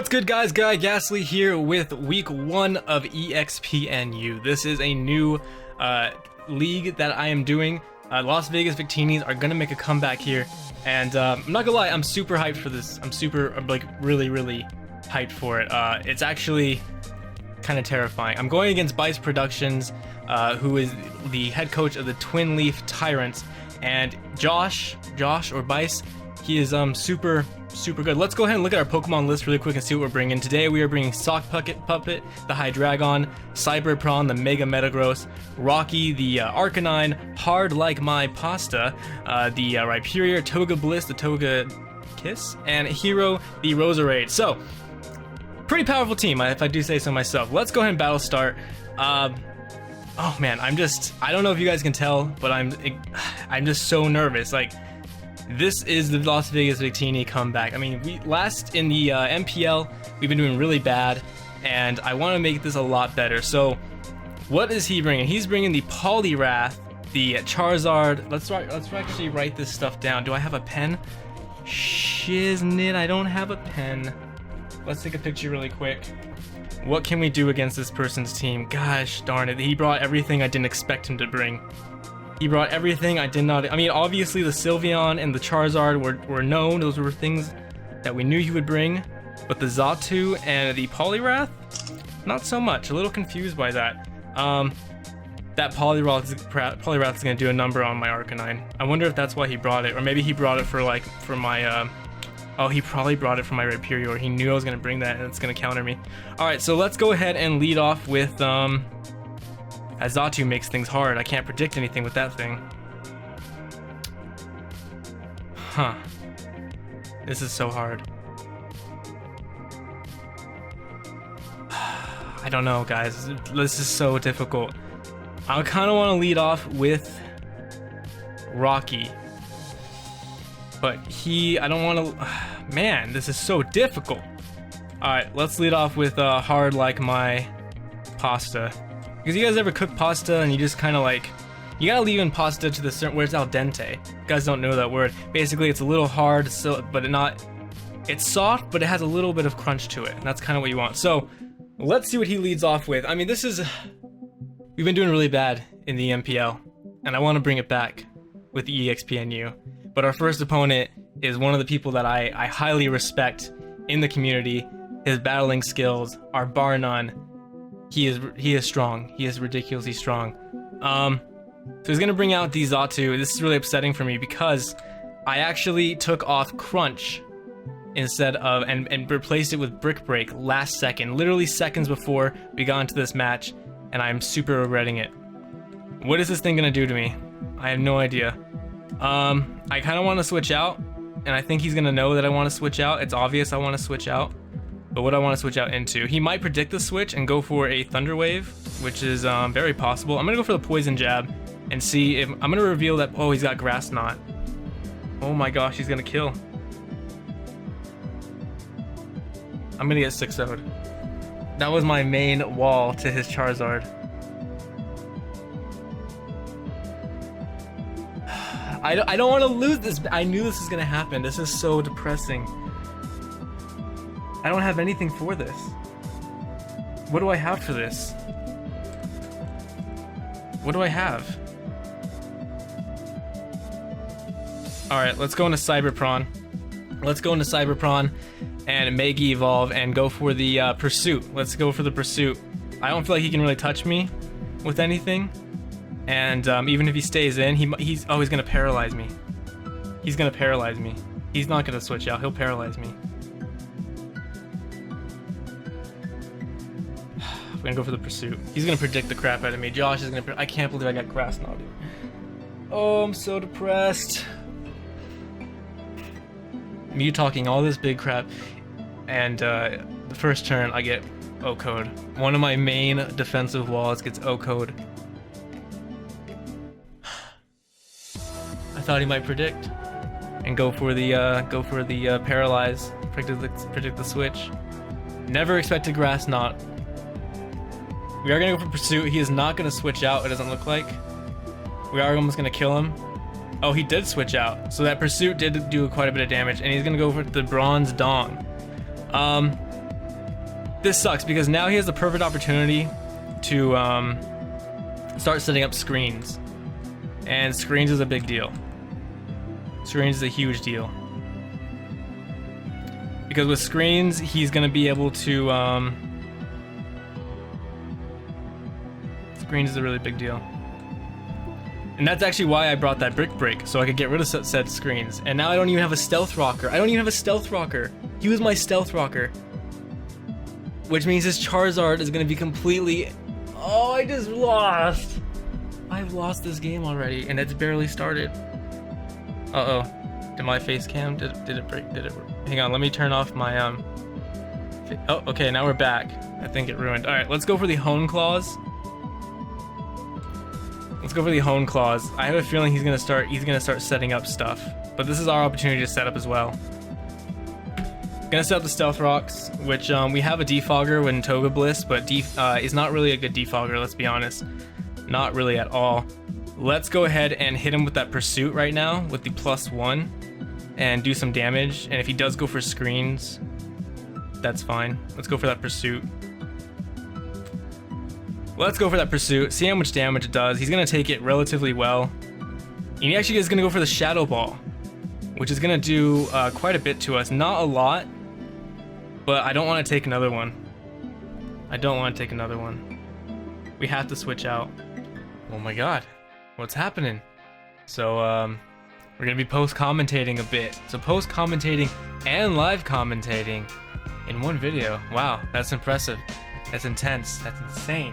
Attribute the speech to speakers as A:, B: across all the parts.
A: What's good, guys? GoodguyGastly here with week 1 of EXPNU. This is a new league that I am doing. Las Vegas Victinis are gonna make a comeback here, and I'm not gonna lie, I'm super hyped for this. I'm really hyped for it. It's actually kind of terrifying. I'm going against BiseProductions, who is the head coach of the Twinleaf Tyrunts, and Josh or Bise, he is super good. Let's go ahead and look at our Pokemon list really quick and see what we're bringing. Today we are bringing Sock Puppet, the Hydreigon, Cyberprawn, the Mega Metagross, Rocky, the Arcanine, Hard Like My Pasta, the Rhyperior, Toga Bliss, the Toga Kiss, and Hero, the Roserade. So, pretty powerful team, if I do say so myself. Let's go ahead and battle start. Oh man, I don't know if you guys can tell, but I'm just so nervous. Like, this is the Las Vegas Victini comeback. I mean, last in the MPL, we've been doing really bad, and I want to make this a lot better. So, what is he bringing? He's bringing the Poliwrath, the Charizard. Let's actually write this stuff down. Do I have a pen? Shiznit, I don't have a pen. Let's take a picture really quick. What can we do against this person's team? Gosh darn it, he brought everything I didn't expect him to bring. He brought everything I did not. I mean, obviously the Sylveon and the Charizard were known. Those were things that we knew he would bring. But the Xatu and the Poliwrath, not so much. A little confused by that. That Poliwrath is gonna do a number on my Arcanine. I wonder if that's why he brought it, or maybe he brought it for my. Oh, he probably brought it for my Rhyperior. He knew I was gonna bring that, and it's gonna counter me. All right, so let's go ahead and lead off with as Xatu makes things hard. I can't predict anything with that thing. Huh. This is so hard. I don't know, guys. This is so difficult. I kind of want to lead off with Rocky. But I don't want to... Man, this is so difficult. Alright, let's lead off with Hard Like My Pasta. Because you guys ever cook pasta and you just kind of like, you gotta leave in pasta to the certain, where it's al dente. You guys don't know that word. Basically, it's a little hard, so, but it's soft, but it has a little bit of crunch to it. And that's kind of what you want. So, let's see what he leads off with. I mean, we've been doing really bad in the MPL, and I want to bring it back with the EXPNU. But our first opponent is one of the people that I highly respect in the community. His battling skills are bar none. He is strong. He is ridiculously strong. So he's gonna bring out the Xatu. This is really upsetting for me because I actually took off Crunch instead of and replaced it with Brick Break last second, literally seconds before we got into this match, and I'm super regretting it. What is this thing gonna do to me? I have no idea. I kind of want to switch out, and I think he's gonna know that I want to switch out. It's obvious I want to switch out. But what I want to switch out into, he might predict the switch and go for a Thunder Wave, which is very possible. I'm gonna go for the Poison Jab and see if I'm gonna reveal that. Oh, he's got Grass Knot. Oh my gosh, he's gonna kill. I'm gonna get 6-0'd. That was my main wall to his Charizard. I don't want to lose this. I knew this was gonna happen. This is so depressing. I don't have anything for this. What do I have for this? What do I have? Alright, let's go into Cyberprawn. Let's go into Cyberprawn and Mega Evolve and go for the Pursuit. Let's go for the Pursuit. I don't feel like he can really touch me with anything. And even if he stays in, he's gonna paralyze me. He's gonna paralyze me. He's not gonna switch out, he'll paralyze me. I'm gonna go for the Pursuit. He's gonna predict the crap out of me. Josh is gonna. I can't believe I got Grass Knot. Oh, I'm so depressed. Me talking all this big crap, and the first turn I get O-Code. One of my main defensive walls gets O-Code. I thought he might predict and go for the paralyze. Predict the switch. Never expected Grass Knot. We are gonna go for Pursuit. He is not gonna switch out, it doesn't look like. We are almost gonna kill him. Oh, he did switch out. So that Pursuit did do quite a bit of damage, and he's gonna go for the Bronze Dong. this sucks because now he has the perfect opportunity to start setting up screens. And screens is a big deal. Screens is a huge deal. Because with screens, he's gonna be able to, screens is a really big deal. And that's actually why I brought that brick break, so I could get rid of said screens. And now I don't even have a stealth rocker. I don't even have a stealth rocker. He was my stealth rocker. Which means his Charizard is gonna be completely, oh, I just lost. I've lost this game already, and it's barely started. Uh-oh. Did my face cam, did it break? Did it? Hang on, let me turn off my, oh, okay, now we're back. I think it ruined. All right, let's go for the Hone Claws. Let's go for the Hone Claws. I have a feeling he's gonna start setting up stuff. But this is our opportunity to set up as well. Gonna set up the Stealth Rocks, which we have a Defogger with Toga Bliss, but is not really a good Defogger, let's be honest. Not really at all. Let's go ahead and hit him with that Pursuit right now with the +1 and do some damage. And if he does go for screens, that's fine. Let's go for that Pursuit. Let's go for that Pursuit, see how much damage it does. He's gonna take it relatively well. And he actually is gonna go for the Shadow Ball, which is gonna do quite a bit to us. Not a lot, but I don't wanna take another one. I don't wanna take another one. We have to switch out. Oh my God, what's happening? So we're gonna be post-commentating a bit. So post-commentating and live commentating in one video. Wow, that's impressive. That's intense, that's insane.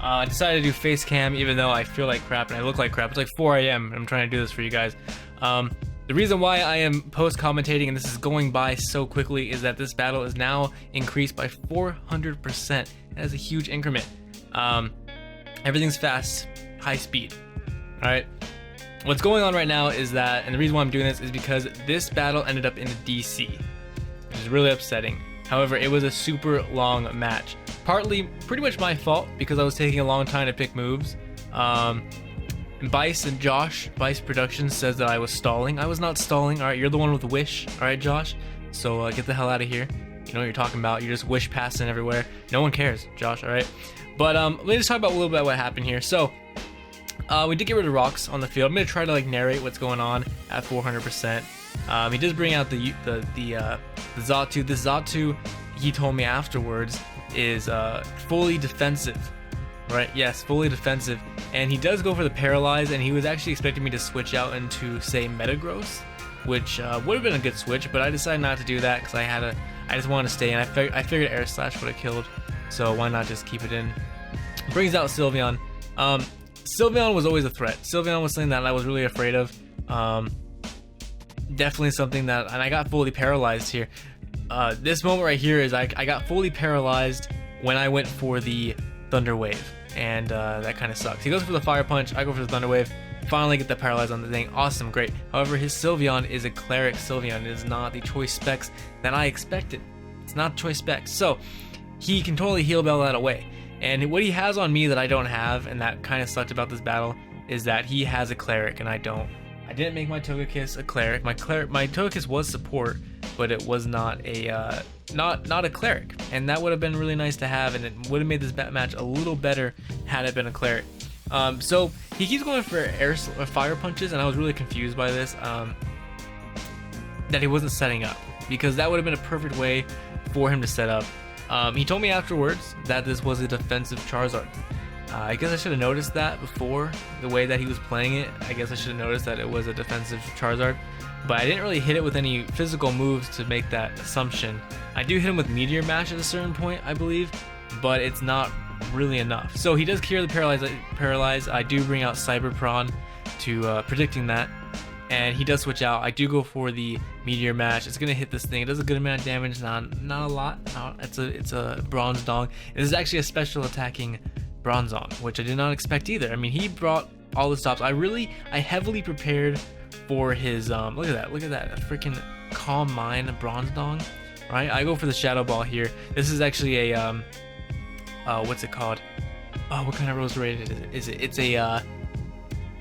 A: I decided to do face cam even though I feel like crap and I look like crap. It's like 4 AM and I'm trying to do this for you guys. The reason why I am post-commentating and this is going by so quickly is that this battle is now increased by 400%. That is a huge increment. Everything's fast, high speed. All right. What's going on right now is that, and the reason why I'm doing this is because this battle ended up in the DC, which is really upsetting. However, it was a super long match. Partly pretty much my fault because I was taking a long time to pick moves. Bise and Josh, BiseProductions, says that I was stalling. I was not stalling. All right, you're the one with the wish. All right, Josh. So get the hell out of here. You know what you're talking about. You're just wish passing everywhere. No one cares, Josh. All right. But let me just talk about a little bit what happened here. So we did get rid of rocks on the field. I'm gonna try to like narrate what's going on at 400%. He does bring out the Xatu. This Xatu, he told me afterwards, is fully defensive. Right? Yes, fully defensive. And he does go for the Paralyze, and he was actually expecting me to switch out into, say, Metagross, which would have been a good switch, but I decided not to do that because I just wanted to stay in. I figured Air Slash would have killed, so why not just keep it in? Brings out Sylveon. Sylveon was always a threat. Sylveon was something that I was really afraid of. Definitely something that, and I got fully paralyzed here. This moment right here is I got fully paralyzed when I went for the Thunder Wave, and that kind of sucks. He goes for the Fire Punch, I go for the Thunder Wave, finally get the Paralyze on the thing. Awesome, great. However, his Sylveon is a Cleric Sylveon. It is not the choice specs that I expected. It's not choice specs, so he can totally Heal Bell that away. And what he has on me that I don't have, and that kind of sucked about this battle, is that he has a Cleric and I don't. I didn't make my Togekiss a Cleric. My Togekiss was support, but it was not a not a Cleric, and that would have been really nice to have, and it would have made this match a little better had it been a Cleric. So he keeps going for Fire Punches, and I was really confused by this, that he wasn't setting up, because that would have been a perfect way for him to set up. He told me afterwards that this was a defensive Charizard. I guess I should have noticed that before, the way that he was playing it. I guess I should have noticed that it was a defensive Charizard, but I didn't really hit it with any physical moves to make that assumption. I do hit him with Meteor Mash at a certain point, I believe, but it's not really enough. So he does clear the Paralyze. I do bring out Cyber Prawn to predicting that, and he does switch out. I do go for the Meteor Mash. It's gonna hit this thing. It does a good amount of damage, not a lot. It's a Bronze Dong. This is actually a special attacking Bronzong, which I did not expect either. I mean, he brought all the stops. I heavily prepared for his look at that, a freaking Calm Mind Bronzong, right? I go for the Shadow Ball here. This is actually a what's it called? Oh, what kind of rose rated is it? It's a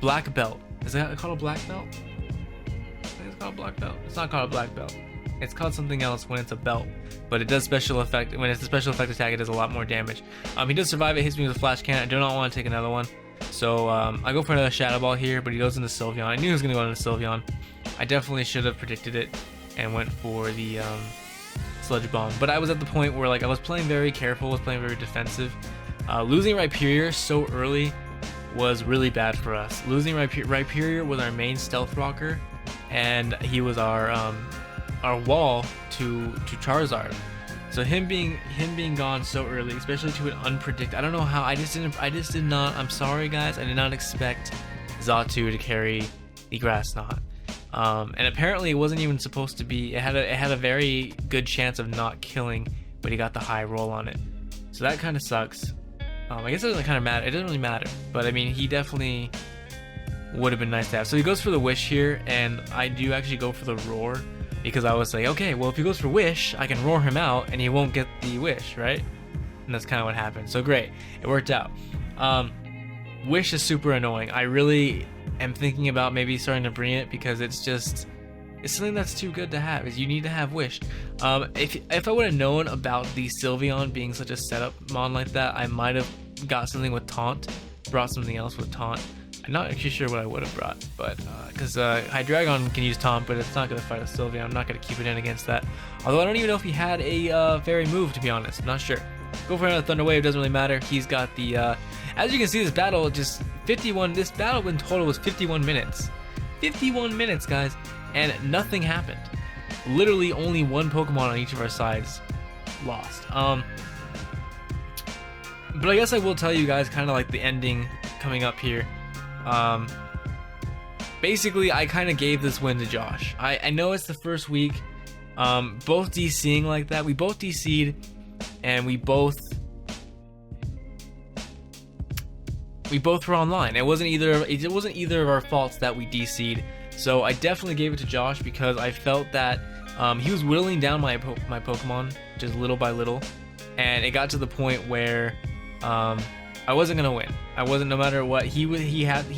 A: black belt. Is that called a black belt? I think it's called a black belt. It's not called a black belt. It's called something else when it's a belt, but it does special effect. When it's a special effect attack, it does a lot more damage. He does survive. It hits me with a flash cannon. I do not want to take another one, so I go for another Shadow Ball here, but he goes into Sylveon. I knew he was going to go into Sylveon. I definitely should have predicted it and went for the Sludge Bomb, but I was at the point where like I was playing very careful, was playing very defensive. Losing Rhyperior so early was really bad for us. Losing Rhyperior was our main stealth rocker, and he was our wall to Charizard. So him being gone so early, especially to an unpredictable, I don't know how. I just did not. I'm sorry guys, I did not expect Xatu to carry the Grass Knot. And apparently it wasn't even supposed to be. It had a very good chance of not killing, but he got the high roll on it. So that kind of sucks. I guess it doesn't kind of matter. It doesn't really matter. But I mean, he definitely would have been nice to have. So he goes for the Wish here, and I do actually go for the Roar because I was like, okay, well if he goes for Wish, I can roar him out, and he won't get the Wish, right? And that's kind of what happened. So great, it worked out. Wish is super annoying. I really am thinking about maybe starting to bring it because it's something that's too good to have. Is you need to have Wish. If I would have known about the Sylveon being such a setup mon like that, I might have got something with Taunt, brought something else with Taunt. I'm not actually sure what I would have brought, but because Hydreigon can use Taunt, but it's not going to fight a Sylveon. I'm not going to keep it in against that. Although I don't even know if he had a fairy move, to be honest. I'm not sure. Go for another Thunder Wave, doesn't really matter. He's got the as you can see, this battle just 51. This battle in total was 51 minutes. 51 minutes, guys, and nothing happened. Literally only one Pokemon on each of our sides lost. But I guess I will tell you guys kind of like the ending coming up here. Basically, I kind of gave this win to Josh. I know it's the first week. Both DCing like that. We both DC'd, and we both were online. It wasn't either of our faults that we DC'd. So I definitely gave it to Josh because I felt that he was whittling down my Pokemon just little by little, and it got to the point where I wasn't gonna win. I wasn't, no matter what. He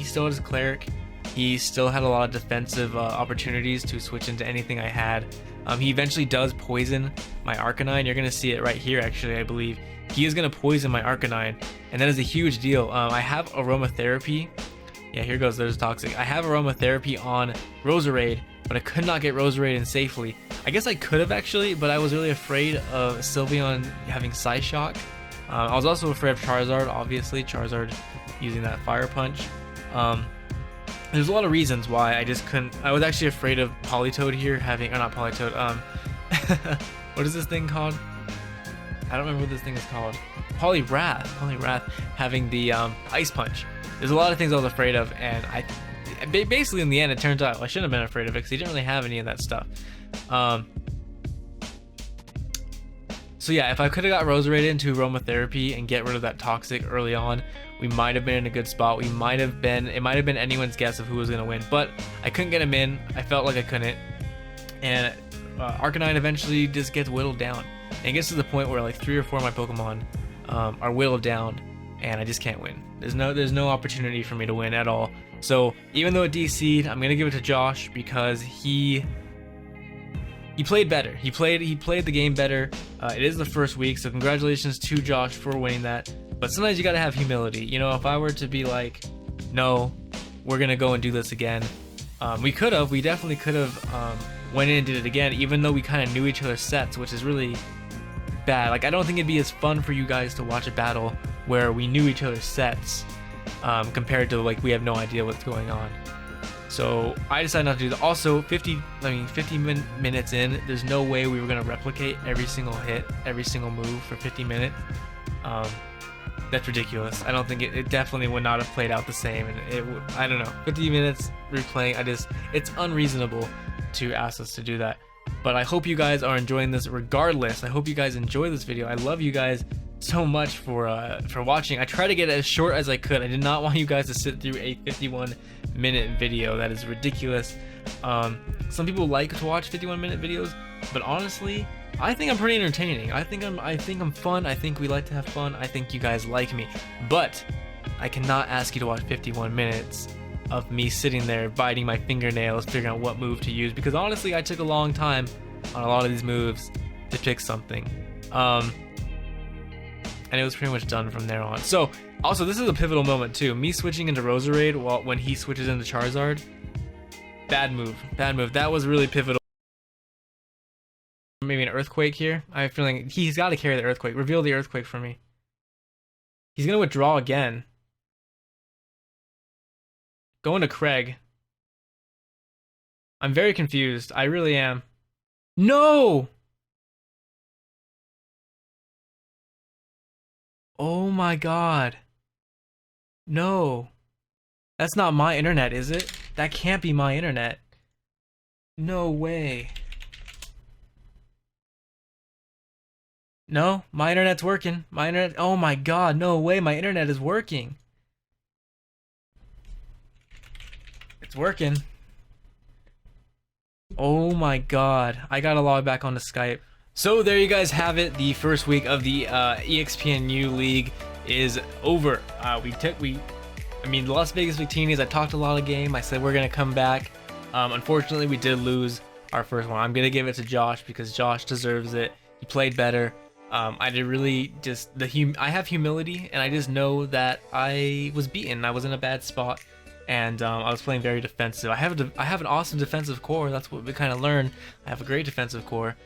A: still had his Cleric. He still had a lot of defensive opportunities to switch into anything I had. He eventually does poison my Arcanine. You're gonna see it right here, actually, I believe. He is gonna poison my Arcanine, and that is a huge deal. I have Aromatherapy. Yeah, here goes, there's Toxic. I have Aromatherapy on Roserade, but I could not get Roserade in safely. I guess I could have actually, but I was really afraid of Sylveon having Psyshock. I was also afraid of Charizard, obviously. Charizard using that Fire Punch. There's a lot of reasons why I just couldn't. I was actually afraid of Politoed here having, or not Politoed, what is this thing called? I don't remember what this thing is called. Poliwrath having the Ice Punch. There's a lot of things I was afraid of, and basically in the end it turns out I shouldn't have been afraid of it because he didn't really have any of that stuff. So yeah, if I could have got Roserade into Aromatherapy and get rid of that Toxic early on, we might have been in a good spot. It might have been anyone's guess of who was going to win, but I couldn't get him in. I felt like I couldn't, and Arcanine eventually just gets whittled down. And it gets to the point where like 3 or 4 of my Pokemon are whittled down, and I just can't win. There's no opportunity for me to win at all. So even though it DC'd, I'm gonna give it to Josh because he played better. He played the game better. It is the first week, so congratulations to Josh for winning that. But sometimes you gotta have humility. You know, if I were to be like, no, we're gonna go and do this again, we definitely could have went in and did it again, even though we kind of knew each other's sets, which is really bad. Like, I don't think it'd be as fun for you guys to watch a battle where we knew each other's sets compared to like we have no idea what's going on. So I decided not to do that. Also, 50 minutes in, there's no way we were gonna replicate every single hit, every single move for 50 minutes. That's ridiculous. I don't think it definitely would not have played out the same, and I don't know, 50 minutes replaying, it's unreasonable to ask us to do that. But I hope you guys are enjoying this regardless. I hope you guys enjoy this video. I love you guys so much for watching. I tried to get it as short as I could. I did not want you guys to sit through a 51-minute video. That is ridiculous. Some people like to watch 51-minute videos, but honestly, I think I'm pretty entertaining. I think I'm fun. I think we like to have fun. I think you guys like me. But I cannot ask you to watch 51 minutes of me sitting there biting my fingernails, figuring out what move to use, because honestly, I took a long time on a lot of these moves to pick something. And it was pretty much done from there on. So, also, this is a pivotal moment too. Me switching into Roserade when he switches into Charizard. Bad move. Bad move. That was really pivotal. Maybe an Earthquake here. I have a feeling he's got to carry the Earthquake. Reveal the Earthquake for me. He's going to withdraw again. Going to Craig. I'm very confused. I really am. No! Oh my god. No. That's not my internet, is it? That can't be my internet. No way. No, my internet's working. My internet. Oh my god, no way. My internet is working. It's working. Oh my god. I gotta log back onto Skype. So there you guys have it. The first week of the EXPNU League is over. I mean, Las Vegas Victinis, I talked a lot of game. I said we're going to come back. Unfortunately, we did lose our first one. I'm going to give it to Josh because Josh deserves it. He played better. I did really just I have humility, and I just know that I was beaten. I was in a bad spot, and I was playing very defensive. I have an awesome defensive core. That's what we kind of learned. I have a great defensive core.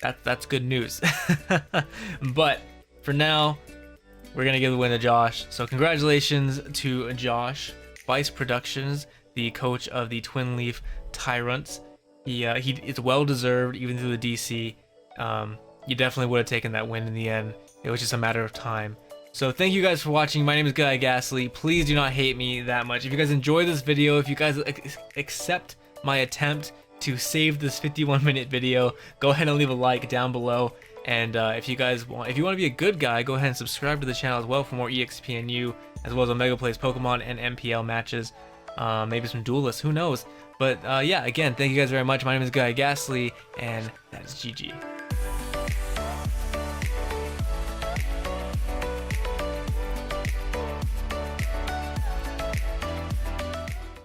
A: That's good news. But for now, we're gonna give the win to Josh. So congratulations to Josh, BiseProductions, the coach of the Twinleaf Tyrunts. It's well deserved, even through the DC. You definitely would have taken that win in the end. It was just a matter of time. So thank you guys for watching. My name is GoodguyGastly. Please do not hate me that much. If you guys enjoy this video, if you guys accept my attempt to save this 51-minute video, go ahead and leave a like down below. And if you want to be a good guy, go ahead and subscribe to the channel as well for more EXPNU, as well as Omega Plays Pokemon and MPL matches. Maybe some duelists, who knows? But yeah, again, thank you guys very much. My name is GoodguyGastly, and that is GG.